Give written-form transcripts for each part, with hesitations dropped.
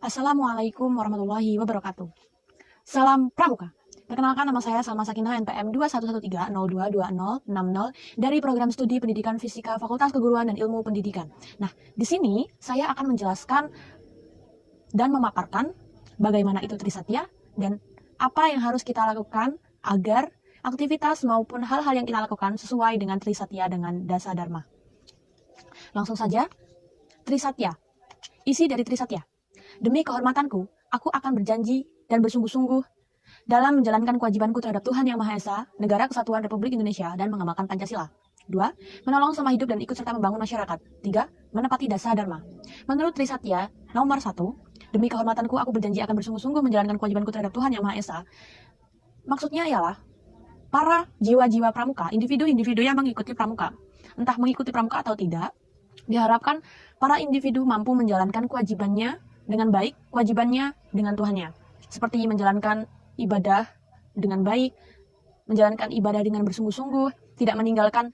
Assalamualaikum warahmatullahi wabarakatuh. Salam Pramuka. Perkenalkan, nama saya Salma Sakinah, NPM 2113022060 dari Program Studi Pendidikan Fisika Fakultas Keguruan dan Ilmu Pendidikan. Nah, di sini saya akan menjelaskan dan memaparkan bagaimana itu Trisatya dan apa yang harus kita lakukan agar aktivitas maupun hal-hal yang kita lakukan sesuai dengan Trisatya dengan Dasa Dharma. Langsung saja, Trisatya. Isi dari Trisatya. Demi kehormatanku, aku akan berjanji dan bersungguh-sungguh dalam menjalankan kewajibanku terhadap Tuhan Yang Maha Esa, Negara Kesatuan Republik Indonesia, dan mengamalkan Pancasila. 2. Menolong sama hidup dan ikut serta membangun masyarakat. 3. Menepati Dasa Dharma. Menurut Trisatya, nomor 1, demi kehormatanku, aku berjanji akan bersungguh-sungguh menjalankan kewajibanku terhadap Tuhan Yang Maha Esa. Maksudnya ialah para jiwa-jiwa pramuka, individu-individu yang mengikuti pramuka, entah mengikuti pramuka atau tidak, diharapkan para individu mampu menjalankan kewajibannya dengan baik, kewajibannya dengan Tuhannya. Seperti menjalankan ibadah dengan baik, menjalankan ibadah dengan bersungguh-sungguh, tidak meninggalkan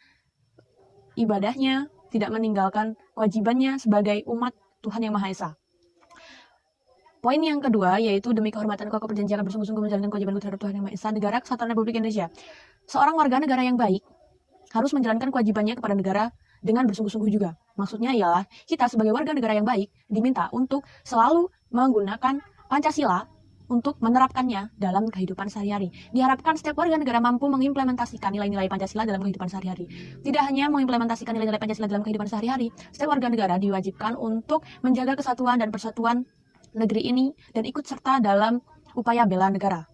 ibadahnya, tidak meninggalkan kewajibannya sebagai umat Tuhan Yang Maha Esa. Poin yang kedua yaitu demi kehormatanku aku berjanji akan bersungguh-sungguh menjalankan kewajibanku terhadap Tuhan Yang Maha Esa, Negara Kesatuan Republik Indonesia. Seorang warga negara yang baik harus menjalankan kewajibannya kepada negara dengan bersungguh-sungguh juga. Maksudnya ialah kita sebagai warga negara yang baik diminta untuk selalu menggunakan Pancasila untuk menerapkannya dalam kehidupan sehari-hari. Diharapkan setiap warga negara mampu mengimplementasikan nilai-nilai Pancasila dalam kehidupan sehari-hari. Tidak hanya mengimplementasikan nilai-nilai Pancasila dalam kehidupan sehari-hari, setiap warga negara diwajibkan untuk menjaga kesatuan dan persatuan negeri ini dan ikut serta dalam upaya bela negara.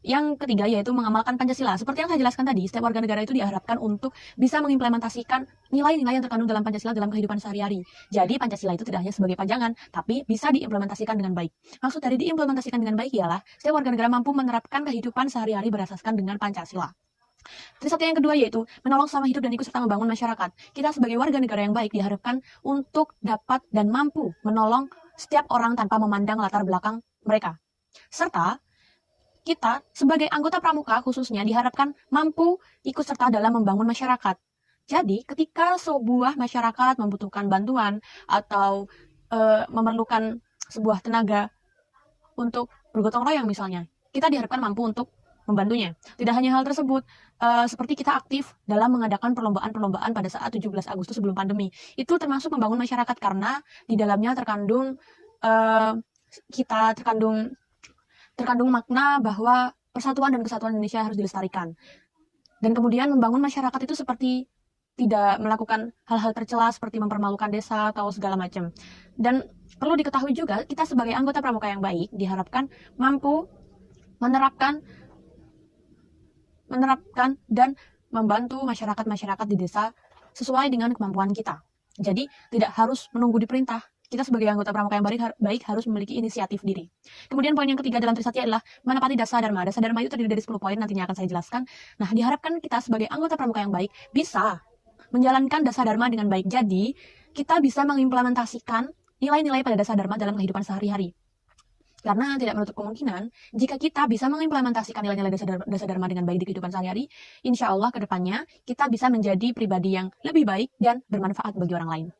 Yang ketiga yaitu mengamalkan Pancasila. Seperti yang saya jelaskan tadi, setiap warga negara itu diharapkan untuk bisa mengimplementasikan nilai-nilai yang terkandung dalam Pancasila dalam kehidupan sehari-hari. Jadi Pancasila itu tidak hanya sebagai pajangan, tapi bisa diimplementasikan dengan baik. Maksud dari diimplementasikan dengan baik ialah setiap warga negara mampu menerapkan kehidupan sehari-hari berasaskan dengan Pancasila. Trisatya yang kedua yaitu menolong sama hidup dan ikut serta membangun masyarakat. Kita sebagai warga negara yang baik diharapkan untuk dapat dan mampu menolong setiap orang tanpa memandang latar belakang mereka. Serta kita sebagai anggota pramuka khususnya diharapkan mampu ikut serta dalam membangun masyarakat. Jadi ketika sebuah masyarakat membutuhkan bantuan atau memerlukan sebuah tenaga untuk bergotong royong misalnya, kita diharapkan mampu untuk membantunya. Tidak hanya hal tersebut, seperti kita aktif dalam mengadakan perlombaan-perlombaan pada saat 17 Agustus sebelum pandemi. Itu termasuk membangun masyarakat karena di dalamnya terkandung makna bahwa persatuan dan kesatuan Indonesia harus dilestarikan. Dan kemudian membangun masyarakat itu seperti tidak melakukan hal-hal tercela seperti mempermalukan desa atau segala macam. Dan perlu diketahui juga, kita sebagai anggota pramuka yang baik diharapkan mampu menerapkan dan membantu masyarakat-masyarakat di desa sesuai dengan kemampuan kita. Jadi tidak harus menunggu diperintah. Kita sebagai anggota pramuka yang baik harus memiliki inisiatif diri. Kemudian poin yang ketiga dalam Trisatya adalah menepati Dasa Dharma. Dasa Dharma itu terdiri dari 10 poin, nantinya akan saya jelaskan. Nah, diharapkan kita sebagai anggota pramuka yang baik bisa menjalankan Dasa Dharma dengan baik. Jadi, kita bisa mengimplementasikan nilai-nilai pada Dasa Dharma dalam kehidupan sehari-hari. Karena tidak menutup kemungkinan, jika kita bisa mengimplementasikan nilai-nilai Dasa Dharma dengan baik di kehidupan sehari-hari, insya Allah ke depannya kita bisa menjadi pribadi yang lebih baik dan bermanfaat bagi orang lain.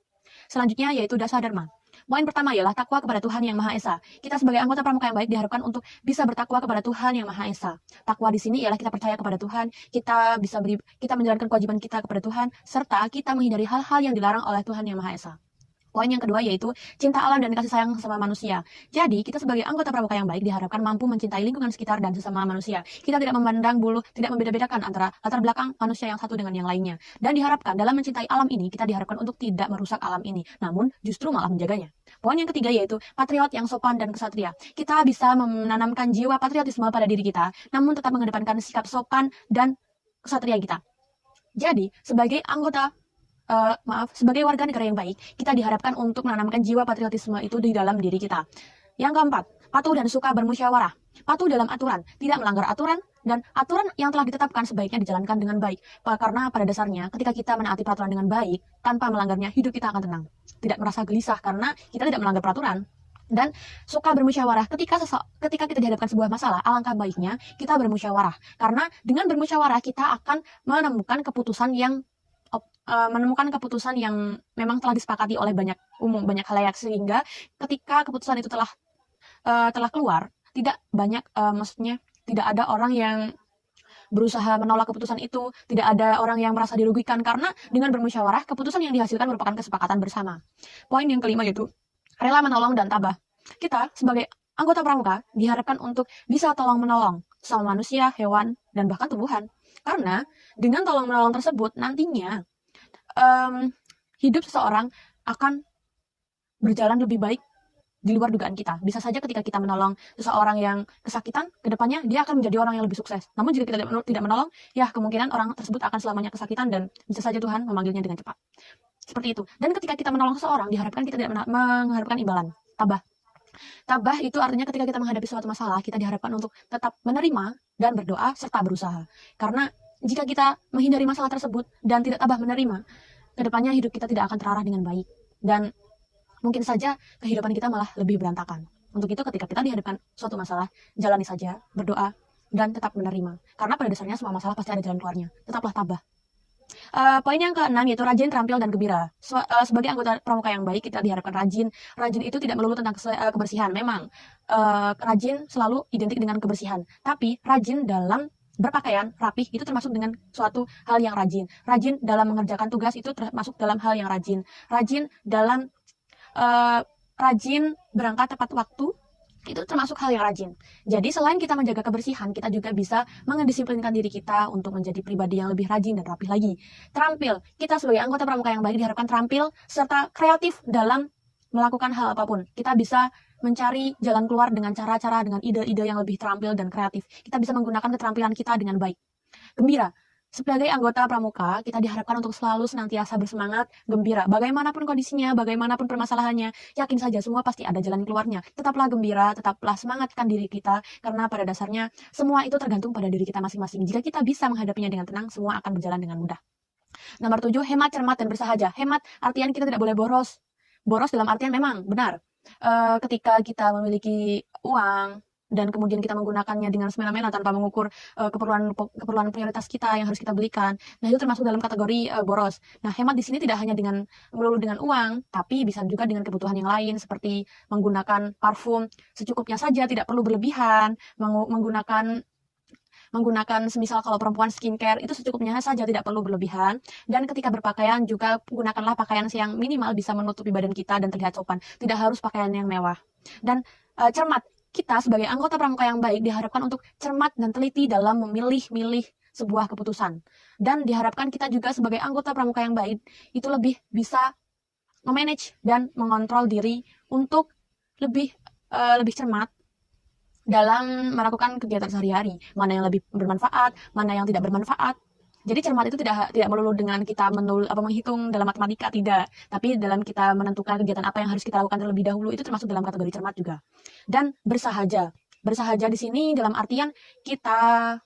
Selanjutnya yaitu Dasa Dharma. Poin pertama ialah takwa kepada Tuhan Yang Maha Esa. Kita sebagai anggota pramuka yang baik diharapkan untuk bisa bertakwa kepada Tuhan Yang Maha Esa. Takwa di sini ialah kita percaya kepada Tuhan, kita menjalankan kewajiban kita kepada Tuhan, serta kita menghindari hal-hal yang dilarang oleh Tuhan Yang Maha Esa. Poin yang kedua yaitu cinta alam dan kasih sayang sesama manusia. Jadi, kita sebagai anggota pramuka yang baik diharapkan mampu mencintai lingkungan sekitar dan sesama manusia. Kita tidak memandang bulu, tidak membeda-bedakan antara latar belakang manusia yang satu dengan yang lainnya. Dan diharapkan dalam mencintai alam ini, kita diharapkan untuk tidak merusak alam ini, namun justru malah menjaganya. Poin yang ketiga yaitu patriot yang sopan dan kesatria. Kita bisa menanamkan jiwa patriotisme pada diri kita, namun tetap mengedepankan sikap sopan dan kesatria kita. Jadi, sebagai sebagai warga negara yang baik, kita diharapkan untuk menanamkan jiwa patriotisme itu di dalam diri kita. Yang keempat, patuh dan suka bermusyawarah. Patuh dalam aturan, tidak melanggar aturan, dan aturan yang telah ditetapkan sebaiknya dijalankan dengan baik. Karena pada dasarnya, ketika kita menaati peraturan dengan baik, tanpa melanggarnya, hidup kita akan tenang. Tidak merasa gelisah karena kita tidak melanggar peraturan. Dan suka bermusyawarah, ketika kita dihadapkan sebuah masalah, alangkah baiknya kita bermusyawarah. Karena dengan bermusyawarah, kita akan menemukan keputusan yang memang telah disepakati oleh banyak khalayak, sehingga ketika keputusan itu telah telah keluar, tidak banyak, maksudnya tidak ada orang yang berusaha menolak keputusan itu, tidak ada orang yang merasa dirugikan karena dengan bermusyawarah keputusan yang dihasilkan merupakan kesepakatan bersama. Poin yang kelima yaitu rela menolong dan tabah. Kita sebagai anggota pramuka diharapkan untuk bisa tolong menolong sama manusia, hewan, dan bahkan tumbuhan. Karena dengan tolong menolong tersebut nantinya hidup seseorang akan berjalan lebih baik di luar dugaan kita. Bisa saja ketika kita menolong seseorang yang kesakitan, kedepannya dia akan menjadi orang yang lebih sukses. Namun jika kita tidak menolong, ya kemungkinan orang tersebut akan selamanya kesakitan dan bisa saja Tuhan memanggilnya dengan cepat. Seperti itu. Dan ketika kita menolong seseorang, diharapkan kita tidak mengharapkan imbalan. Tabah. Tabah itu artinya ketika kita menghadapi suatu masalah, kita diharapkan untuk tetap menerima dan berdoa serta berusaha. Karena jika kita menghindari masalah tersebut dan tidak tabah menerima, kedepannya hidup kita tidak akan terarah dengan baik. Dan mungkin saja kehidupan kita malah lebih berantakan. Untuk itu ketika kita dihadapkan suatu masalah, jalani saja, berdoa, dan tetap menerima. Karena pada dasarnya semua masalah pasti ada jalan keluarnya. Tetaplah tabah. Poin yang keenam yaitu rajin, terampil, dan gembira. Sebagai anggota pramuka yang baik, kita diharapkan rajin. Rajin itu tidak melulu tentang kebersihan. Memang rajin selalu identik dengan kebersihan. Tapi rajin dalam berpakaian rapih itu termasuk dengan suatu hal yang rajin. Rajin dalam mengerjakan tugas itu termasuk dalam hal yang rajin. Rajin dalam rajin berangkat tepat waktu itu termasuk hal yang rajin. Jadi selain kita menjaga kebersihan, kita juga bisa mengedisiplinkan diri kita untuk menjadi pribadi yang lebih rajin dan rapih lagi. Terampil, kita sebagai anggota pramuka yang baik diharapkan terampil serta kreatif dalam melakukan hal apapun. Kita bisa mencari jalan keluar dengan cara-cara, dengan ide-ide yang lebih terampil dan kreatif. Kita bisa menggunakan keterampilan kita dengan baik. Gembira, sebagai anggota pramuka, kita diharapkan untuk selalu senantiasa bersemangat, gembira. Bagaimanapun kondisinya, bagaimanapun permasalahannya, yakin saja semua pasti ada jalan keluarnya. Tetaplah gembira, tetaplah semangatkan diri kita, karena pada dasarnya semua itu tergantung pada diri kita masing-masing. Jika kita bisa menghadapinya dengan tenang, semua akan berjalan dengan mudah. Nomor 7, hemat, cermat, dan bersahaja. Hemat, artian kita tidak boleh boros. Boros dalam artian memang, benar. Ketika kita memiliki uang, dan kemudian kita menggunakannya dengan semena-mena tanpa mengukur keperluan prioritas kita yang harus kita belikan. Nah, itu termasuk dalam kategori boros. Nah, hemat di sini tidak hanya melulu dengan uang, tapi bisa juga dengan kebutuhan yang lain seperti menggunakan parfum secukupnya saja, tidak perlu berlebihan, menggunakan semisal kalau perempuan skincare itu secukupnya saja, tidak perlu berlebihan. Dan ketika berpakaian juga gunakanlah pakaian yang minimal bisa menutupi badan kita dan terlihat sopan. Tidak harus pakaian yang mewah. Dan cermat, kita sebagai anggota pramuka yang baik diharapkan untuk cermat dan teliti dalam memilih-milih sebuah keputusan. Dan diharapkan kita juga sebagai anggota pramuka yang baik itu lebih bisa memanage dan mengontrol diri untuk lebih cermat dalam melakukan kegiatan sehari-hari, mana yang lebih bermanfaat, mana yang tidak bermanfaat. Jadi cermat itu tidak melulu dengan kita menghitung dalam matematika, tidak. Tapi dalam kita menentukan kegiatan apa yang harus kita lakukan terlebih dahulu itu termasuk dalam kategori cermat juga. Dan bersahaja. Bersahaja di sini dalam artian kita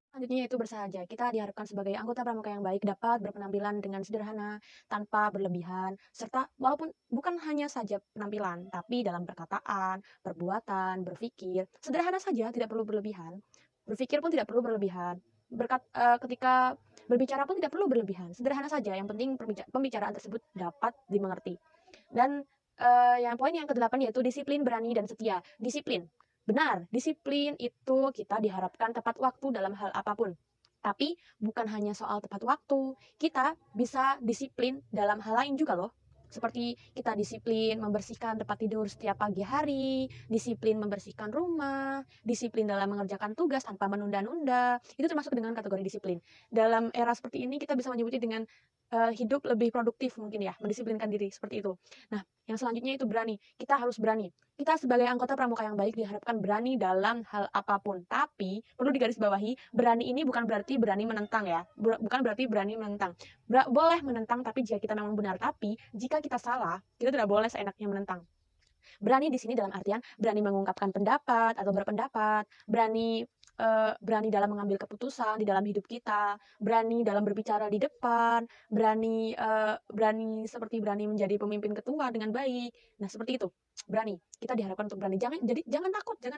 selanjutnya yaitu bersahaja. Kita diharapkan sebagai anggota pramuka yang baik dapat berpenampilan dengan sederhana, tanpa berlebihan, serta walaupun bukan hanya saja penampilan, tapi dalam perkataan, perbuatan, berpikir, sederhana saja, tidak perlu berlebihan. Berpikir pun tidak perlu berlebihan. Ketika berbicara pun tidak perlu berlebihan. Sederhana saja, yang penting pembicaraan tersebut dapat dimengerti. Dan yang poin yang ke-8 yaitu disiplin, berani, dan setia. Disiplin. Benar, disiplin itu kita diharapkan tepat waktu dalam hal apapun. Tapi bukan hanya soal tepat waktu, kita bisa disiplin dalam hal lain juga loh. Seperti kita disiplin membersihkan tempat tidur setiap pagi hari, disiplin membersihkan rumah, disiplin dalam mengerjakan tugas tanpa menunda-nunda. Itu termasuk dengan kategori disiplin. Dalam era seperti ini kita bisa menyebutnya dengan hidup lebih produktif mungkin ya, mendisiplinkan diri seperti itu. Nah, yang selanjutnya itu berani. Kita harus berani. Kita sebagai anggota pramuka yang baik diharapkan berani dalam hal apapun. Tapi perlu digarisbawahi, berani ini bukan berarti berani menentang ya. Bukan berarti berani menentang. Boleh menentang tapi jika kita memang benar. Tapi jika kita salah, kita tidak boleh seenaknya menentang. Berani di sini dalam artian berani mengungkapkan pendapat atau berpendapat, berani dalam mengambil keputusan di dalam hidup kita, berani dalam berbicara di depan, berani seperti berani menjadi pemimpin ketua dengan baik. Nah, seperti itu. Berani. Kita diharapkan untuk berani. Jangan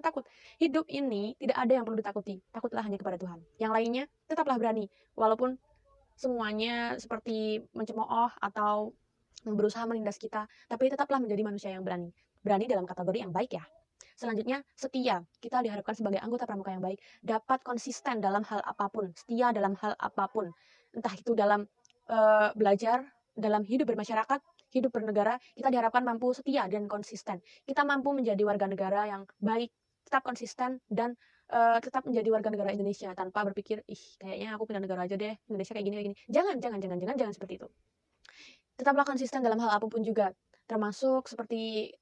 takut. Hidup ini tidak ada yang perlu ditakuti. Takutlah hanya kepada Tuhan. Yang lainnya tetaplah berani. Walaupun semuanya seperti mencemooh atau berusaha menindas kita, tapi tetaplah menjadi manusia yang berani. Berani dalam kategori yang baik ya. Selanjutnya, setia. Kita diharapkan sebagai anggota pramuka yang baik dapat konsisten dalam hal apapun, setia dalam hal apapun. Entah itu dalam belajar, dalam hidup bermasyarakat, hidup bernegara, kita diharapkan mampu setia dan konsisten. Kita mampu menjadi warga negara yang baik, tetap konsisten, dan tetap menjadi warga negara Indonesia tanpa berpikir, kayaknya aku pindah negara aja deh, Indonesia kayak gini. Jangan seperti itu. Tetaplah konsisten dalam hal apapun juga, termasuk seperti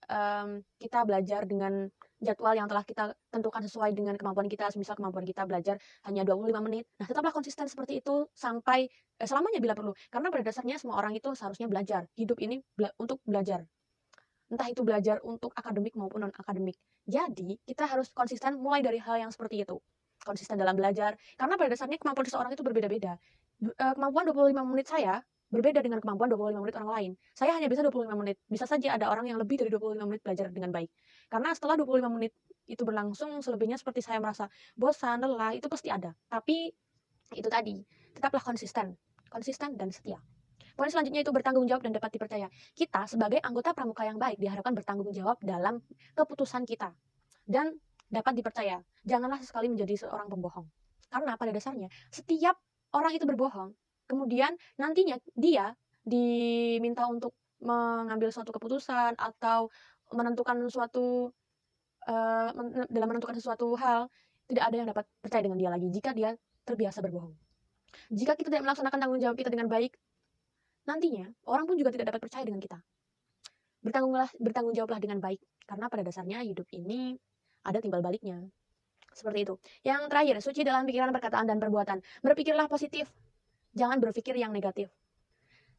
kita belajar dengan jadwal yang telah kita tentukan sesuai dengan kemampuan kita. Misal kemampuan kita belajar hanya 25 menit. Nah, tetaplah konsisten seperti itu sampai selamanya bila perlu. Karena pada dasarnya semua orang itu seharusnya belajar. Hidup ini untuk belajar. Entah itu belajar untuk akademik maupun non-akademik. Jadi, kita harus konsisten mulai dari hal yang seperti itu. Konsisten dalam belajar. Karena pada dasarnya kemampuan seseorang itu berbeda-beda. Kemampuan 25 menit saya berbeda dengan kemampuan 25 menit orang lain. Saya hanya bisa 25 menit. Bisa saja ada orang yang lebih dari 25 menit belajar dengan baik. Karena setelah 25 menit itu berlangsung, selebihnya seperti saya merasa bosan, lelah, itu pasti ada. Tapi itu tadi, tetaplah konsisten dan setia. Poin selanjutnya itu bertanggung jawab dan dapat dipercaya. Kita sebagai anggota pramuka yang baik diharapkan bertanggung jawab dalam keputusan kita dan dapat dipercaya. Janganlah sesekali menjadi seorang pembohong. Karena pada dasarnya setiap orang itu berbohong, kemudian nantinya dia diminta untuk mengambil suatu keputusan atau menentukan suatu dalam menentukan sesuatu hal, tidak ada yang dapat percaya dengan dia lagi jika dia terbiasa berbohong. Jika kita tidak melaksanakan tanggung jawab kita dengan baik, nantinya orang pun juga tidak dapat percaya dengan kita. Bertanggung jawablah dengan baik, karena pada dasarnya hidup ini ada timbal baliknya. Seperti itu. Yang terakhir, suci dalam pikiran, perkataan, dan perbuatan. Berpikirlah positif, jangan berpikir yang negatif.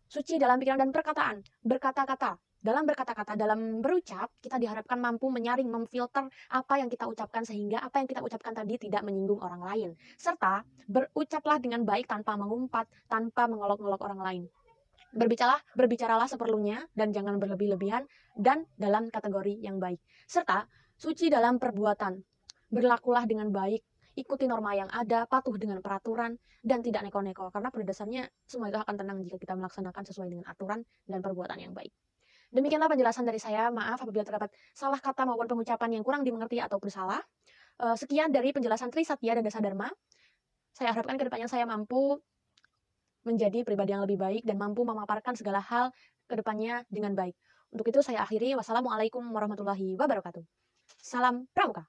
Suci dalam pikiran dan perkataan. Berkata-kata. Dalam berkata-kata, dalam berucap, kita diharapkan mampu menyaring, memfilter apa yang kita ucapkan sehingga apa yang kita ucapkan tadi tidak menyinggung orang lain. Serta berucaplah dengan baik tanpa mengumpat, tanpa mengolok-olok orang lain. Berbicaralah seperlunya dan jangan berlebih-lebihan dan dalam kategori yang baik. Serta suci dalam perbuatan. Berlakulah dengan baik, ikuti norma yang ada, patuh dengan peraturan, dan tidak neko-neko. Karena pada dasarnya semua itu akan tenang jika kita melaksanakan sesuai dengan aturan dan perbuatan yang baik. Demikianlah penjelasan dari saya. Maaf apabila terdapat salah kata maupun pengucapan yang kurang dimengerti atau bersalah. Sekian dari penjelasan Trisatya dan Dasadharma. Saya harapkan kedepannya saya mampu menjadi pribadi yang lebih baik dan mampu memaparkan segala hal kedepannya dengan baik. Untuk itu saya akhiri. Wassalamualaikum warahmatullahi wabarakatuh. Salam Pramuka.